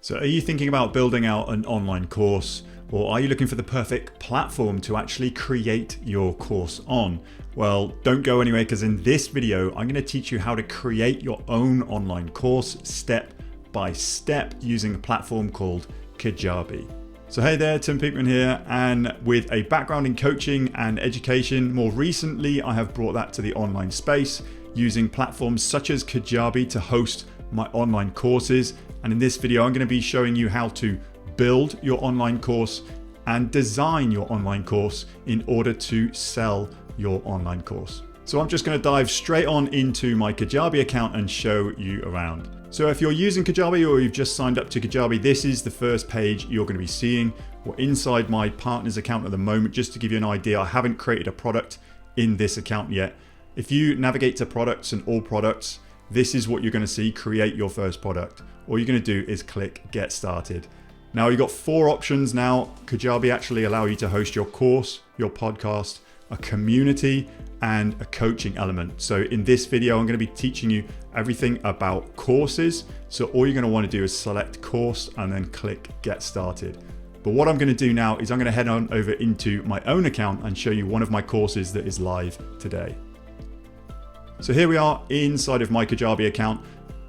So are you thinking about building out an online course, or are you looking for the perfect platform to actually create your course on? Well, don't go anywhere, because in this video, I'm going to teach you how to create your own online course step by step using a platform called Kajabi. So hey there, Tim Peakman here, and with a background in coaching and education, more recently I have brought that to the online space using platforms such as Kajabi to host my online courses. And in this video, I'm going to be showing you how to build your online course and design your online course in order to sell your online course. So I'm just going to dive straight on into my Kajabi account and show you around. So if you're using Kajabi or you've just signed up to Kajabi, this is the first page you're going to be seeing. We're inside my partner's account at the moment. Just to give you an idea, I haven't created a product in this account yet. If you navigate to products and all products, this is what you're going to see: create your first product. All you're going to do is click get started. Now you've got 4 options now. Kajabi actually allow you to host your course, your podcast, a community, and a coaching element. So in this video, I'm going to be teaching you everything about courses. So all you're going to want to do is select course and then click get started. But what I'm going to do now is I'm going to head on over into my own account and show you one of my courses that is live today. So here we are inside of my Kajabi account,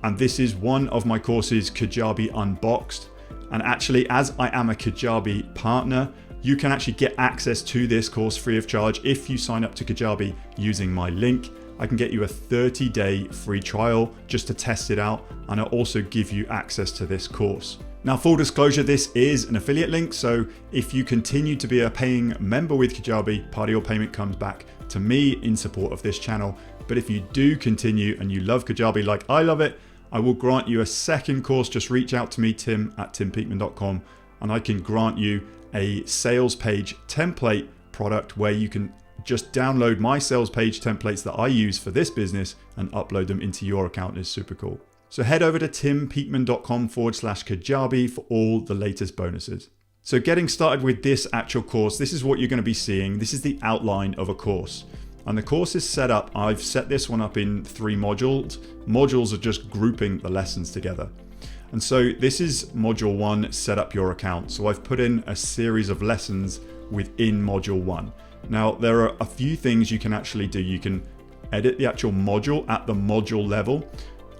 and this is one of my courses, Kajabi Unboxed. And actually, as I am a Kajabi partner, you can actually get access to this course free of charge. If you sign up to Kajabi using my link, I can get you a 30-day free trial just to test it out, and I'll also give you access to this course. Now, full disclosure, this is an affiliate link, so if you continue to be a paying member with Kajabi, part of your payment comes back to me in support of this channel. But if you do continue and you love Kajabi like I love it, I will grant you a second course. Just reach out to me, tim@timpeakman.com, and I can grant you a sales page template product where you can just download my sales page templates that I use for this business and upload them into your account. Is super cool. So head over to timpeakman.com/Kajabi for all the latest bonuses. So getting started with this actual course, this is what you're going to be seeing. This is the outline of a course. And the course is set up. I've set this one up in 3 modules. Modules are just grouping the lessons together. And so this is module 1, set up your account. So I've put in a series of lessons within module 1. Now there are a few things you can actually do. You can edit the actual module at the module level,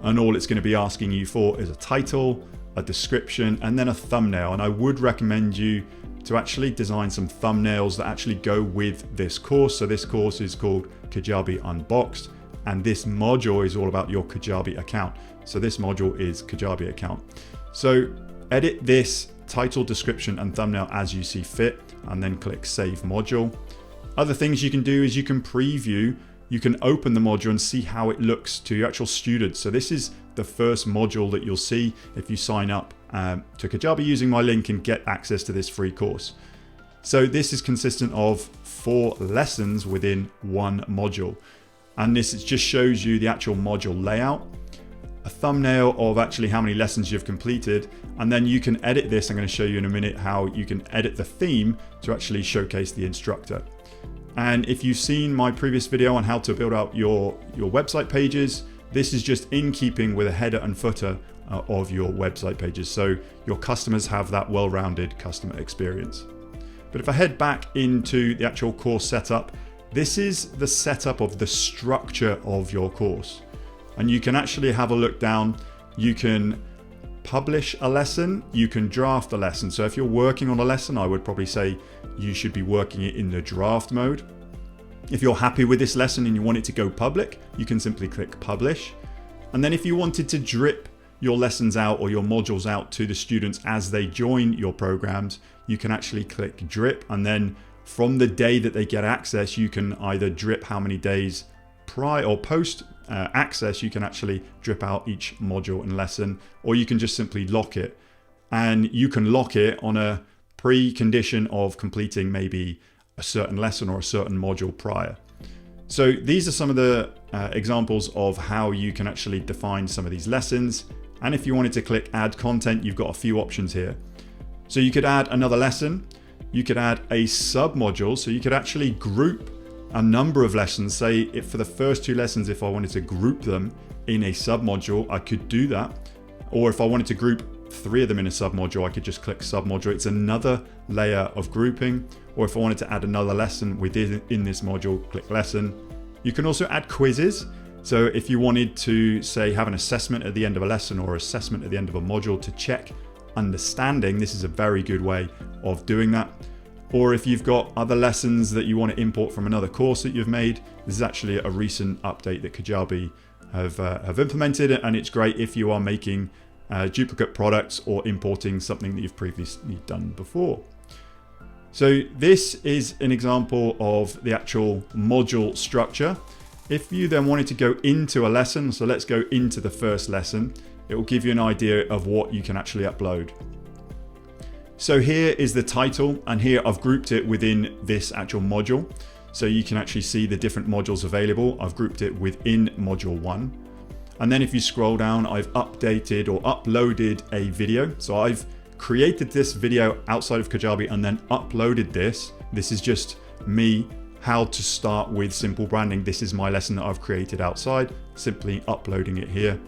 and all it's going to be asking you for is a title, a description, and then a thumbnail. And I would recommend you to actually design some thumbnails that actually go with this course. So this course is called Kajabi Unboxed, and this module is all about your Kajabi account. So this module is Kajabi account. So edit this title, description, and thumbnail as you see fit, and then click Save Module. Other things you can do is you can preview, you can open the module and see how it looks to your actual students. So this is the first module that you'll see if you sign up to Kajabi using my link and get access to this free course. So this is consistent of 4 lessons within one module. And this just shows you the actual module layout, a thumbnail of actually how many lessons you've completed, and then you can edit this. I'm going to show you in a minute how you can edit the theme to actually showcase the instructor. And if you've seen my previous video on how to build out your website pages, this is just in keeping with a header and footer of your website pages, so your customers have that well-rounded customer experience. But if I head back into the actual course setup, this is the setup of the structure of your course. And you can actually have a look down. You can publish a lesson, you can draft a lesson. So if you're working on a lesson, I would probably say you should be working it in the draft mode. If you're happy with this lesson and you want it to go public, you can simply click publish. And then if you wanted to drip your lessons out or your modules out to the students as they join your programs, you can actually click drip, and then from the day that they get access, you can either drip how many days prior or post access, you can actually drip out each module and lesson, or you can just simply lock it. And you can lock it on a precondition of completing maybe a certain lesson or a certain module prior. So these are some of the examples of how you can actually define some of these lessons. And if you wanted to click add content, you've got a few options here. So you could add another lesson, you could add a sub module, so you could actually group a number of lessons. Say if for the first 2 lessons, if I wanted to group them in a sub module, I could do that. Or if I wanted to group 3 of them in a submodule, I could just click submodule. It's another layer of grouping. Or if I wanted to add another lesson within this module, click lesson. You can also add quizzes. So if you wanted to, say, have an assessment at the end of a lesson or assessment at the end of a module to check understanding, this is a very good way of doing that. Or if you've got other lessons that you want to import from another course that you've made, this is actually a recent update that Kajabi have implemented, and it's great if you are making duplicate products or importing something that you've previously done before. So this is an example of the actual module structure. If you then wanted to go into a lesson, so let's go into the first lesson, it will give you an idea of what you can actually upload. So here is the title, and here I've grouped it within this actual module. So you can actually see the different modules available. I've grouped it within module 1. And then if you scroll down, I've updated or uploaded a video. So I've created this video outside of Kajabi and then uploaded this. This is just me, how to start with simple branding. This is my lesson that I've created outside, simply uploading it here.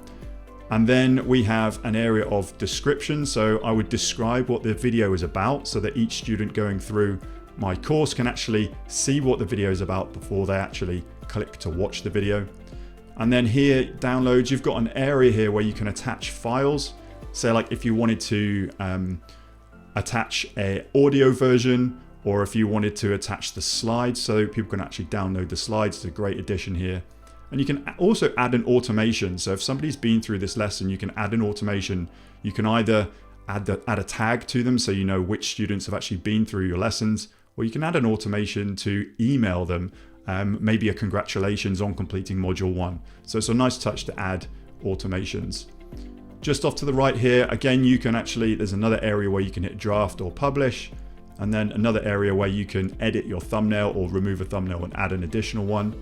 And then we have an area of description. So I would describe what the video is about so that each student going through my course can actually see what the video is about before they actually click to watch the video. And then here, downloads, you've got an area here where you can attach files. So like if you wanted to attach an audio version, or if you wanted to attach the slides so people can actually download the slides, it's a great addition here. And you can also add an automation. So if somebody's been through this lesson, you can add an automation. You can either add a tag to them so you know which students have actually been through your lessons, or you can add an automation to email them, maybe a congratulations on completing module 1. So it's a nice touch to add automations. Just off to the right here, again, you can actually, there's another area where you can hit draft or publish, and then another area where you can edit your thumbnail or remove a thumbnail and add an additional one.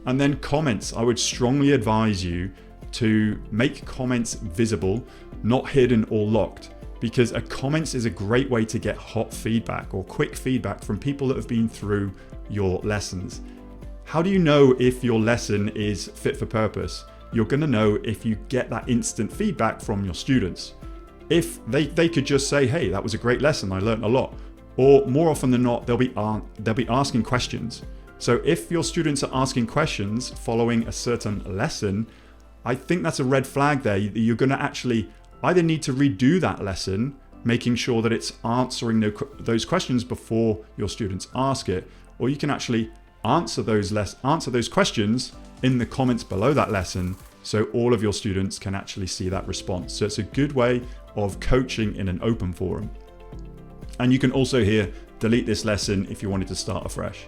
And then comments. I would strongly advise you to make comments visible, not hidden or locked, because comments is a great way to get hot feedback or quick feedback from people that have been through your lessons. How do you know if your lesson is fit for purpose? You're going to know if you get that instant feedback from your students. If they could just say, hey, that was a great lesson, I learned a lot. Or more often than not, they'll be asking questions. So if your students are asking questions following a certain lesson, I think that's a red flag there. You're going to actually either need to redo that lesson, making sure that it's answering those questions before your students ask it, or you can actually answer those questions in the comments below that lesson so all of your students can actually see that response. So it's a good way of coaching in an open forum. And you can also here delete this lesson if you wanted to start afresh.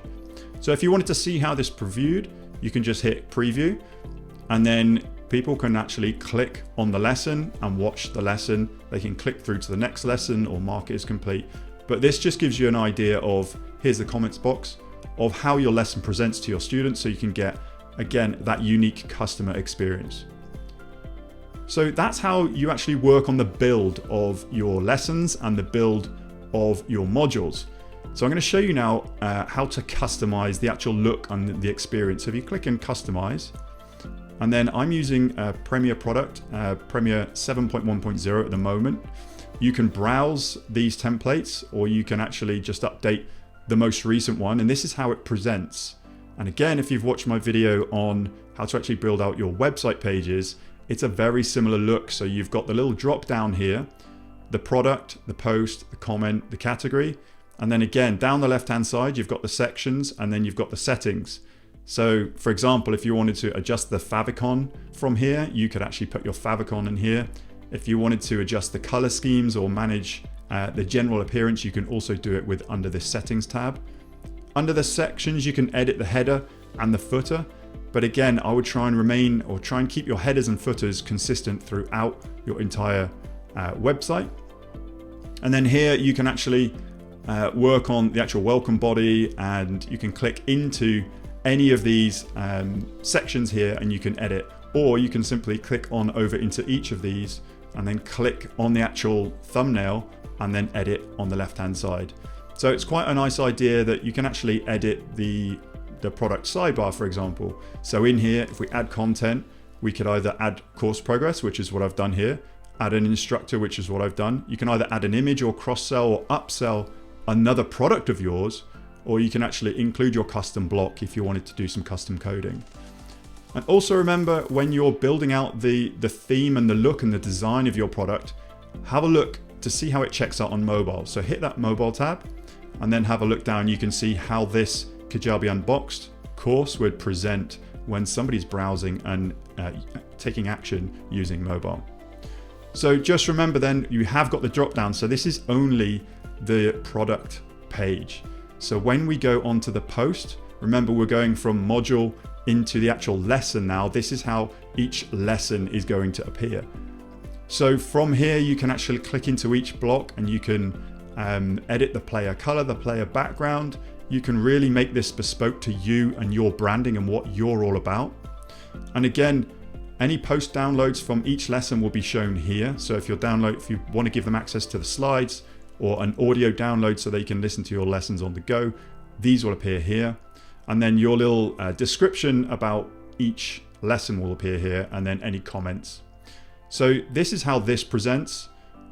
So if you wanted to see how this previewed, you can just hit preview, and then people can actually click on the lesson and watch the lesson. They can click through to the next lesson or mark it as complete. But this just gives you an idea of, here's the comments box, of how your lesson presents to your students so you can get, again, that unique customer experience. So that's how you actually work on the build of your lessons and the build of your modules. So I'm going to show you now how to customize the actual look and the experience. So if you click in customize, and then I'm using a Premiere product, Premiere 7.1.0 at the moment. You can browse these templates, or you can actually just update the most recent one. And this is how it presents. And again, if you've watched my video on how to actually build out your website pages, it's a very similar look. So you've got the little drop down here, the product, the post, the comment, the category. And then again, down the left-hand side, you've got the sections, and then you've got the settings. So for example, if you wanted to adjust the favicon from here, you could actually put your favicon in here. If you wanted to adjust the color schemes or manage the general appearance, you can also do it with under the settings tab. Under the sections, you can edit the header and the footer. But again, I would try and keep your headers and footers consistent throughout your entire website. And then here you can actually work on the actual welcome body, and you can click into any of these sections here and you can edit, or you can simply click on over into each of these and then click on the actual thumbnail and then edit on the left hand side. So it's quite a nice idea that you can actually edit the product sidebar, for example. So in here, if we add content, we could either add course progress, which is what I've done here, add an instructor, which is what I've done. You can either add an image or cross-sell or upsell another product of yours, or you can actually include your custom block if you wanted to do some custom coding. And also remember, when you're building out the theme and the look and the design of your product, have a look to see how it checks out on mobile. So hit that mobile tab and then have a look down. You can see how this Kajabi Unboxed course would present when somebody's browsing and taking action using mobile. So just remember then, you have got the drop down. So this is only the product page. So when we go onto the post, remember we're going from module into the actual lesson now. This is how each lesson is going to appear. So from here, you can actually click into each block and you can edit the player color, the player background. You can really make this bespoke to you and your branding and what you're all about. And again, any post downloads from each lesson will be shown here. So if you want to give them access to the slides or an audio download so they can listen to your lessons on the go, these will appear here. And then your little description about each lesson will appear here, and then any comments. So this is how this presents.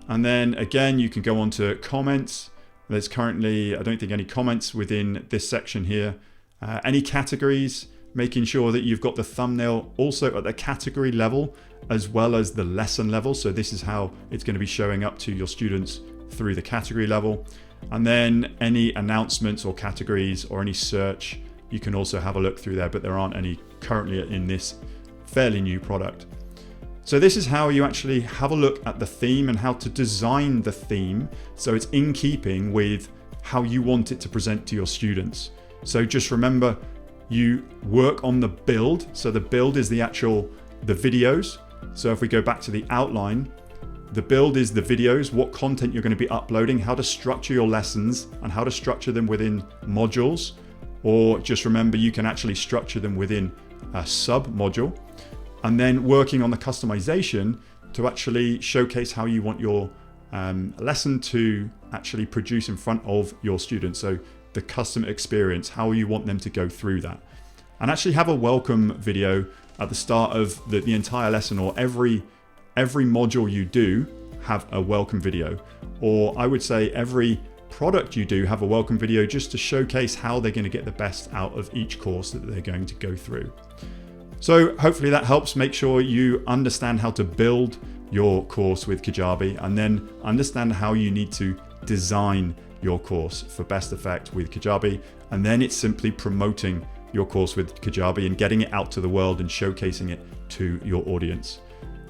And then again, you can go on to comments. There's currently, I don't think, any comments within this section here. Any categories, making sure that you've got the thumbnail also at the category level as well as the lesson level. So this is how it's going to be showing up to your students through the category level. And then any announcements or categories or any search, you can also have a look through there, but there aren't any currently in this fairly new product. So this is how you actually have a look at the theme and how to design the theme so it's in keeping with how you want it to present to your students. So just remember, you work on the build. So the build is the videos. So if we go back to the outline, the build is the videos, what content you're going to be uploading, how to structure your lessons and how to structure them within modules. Or just remember, you can actually structure them within a sub module. And then working on the customization to actually showcase how you want your lesson to actually produce in front of your students. So the custom experience, how you want them to go through that. And actually have a welcome video at the start of the entire lesson, or every module you do have a welcome video. Or I would say every product you do have a welcome video, just to showcase how they're going to get the best out of each course that they're going to go through. So hopefully that helps. Make sure you understand how to build your course with Kajabi, and then understand how you need to design your course for best effect with Kajabi. And then it's simply promoting your course with Kajabi and getting it out to the world and showcasing it to your audience.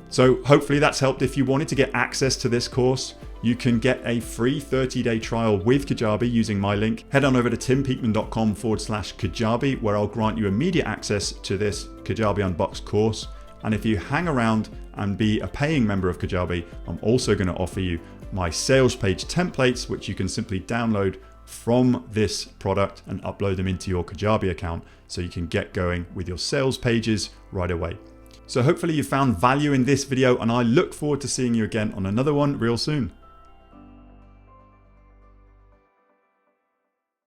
So hopefully that's helped. If you wanted to get access to this course, you can get a free 30-day trial with Kajabi using my link. Head on over to timpeakman.com/Kajabi, where I'll grant you immediate access to this Kajabi Unboxed course. And if you hang around and be a paying member of Kajabi, I'm also going to offer you my sales page templates, which you can simply download from this product and upload them into your Kajabi account so you can get going with your sales pages right away. So hopefully you found value in this video, and I look forward to seeing you again on another one real soon.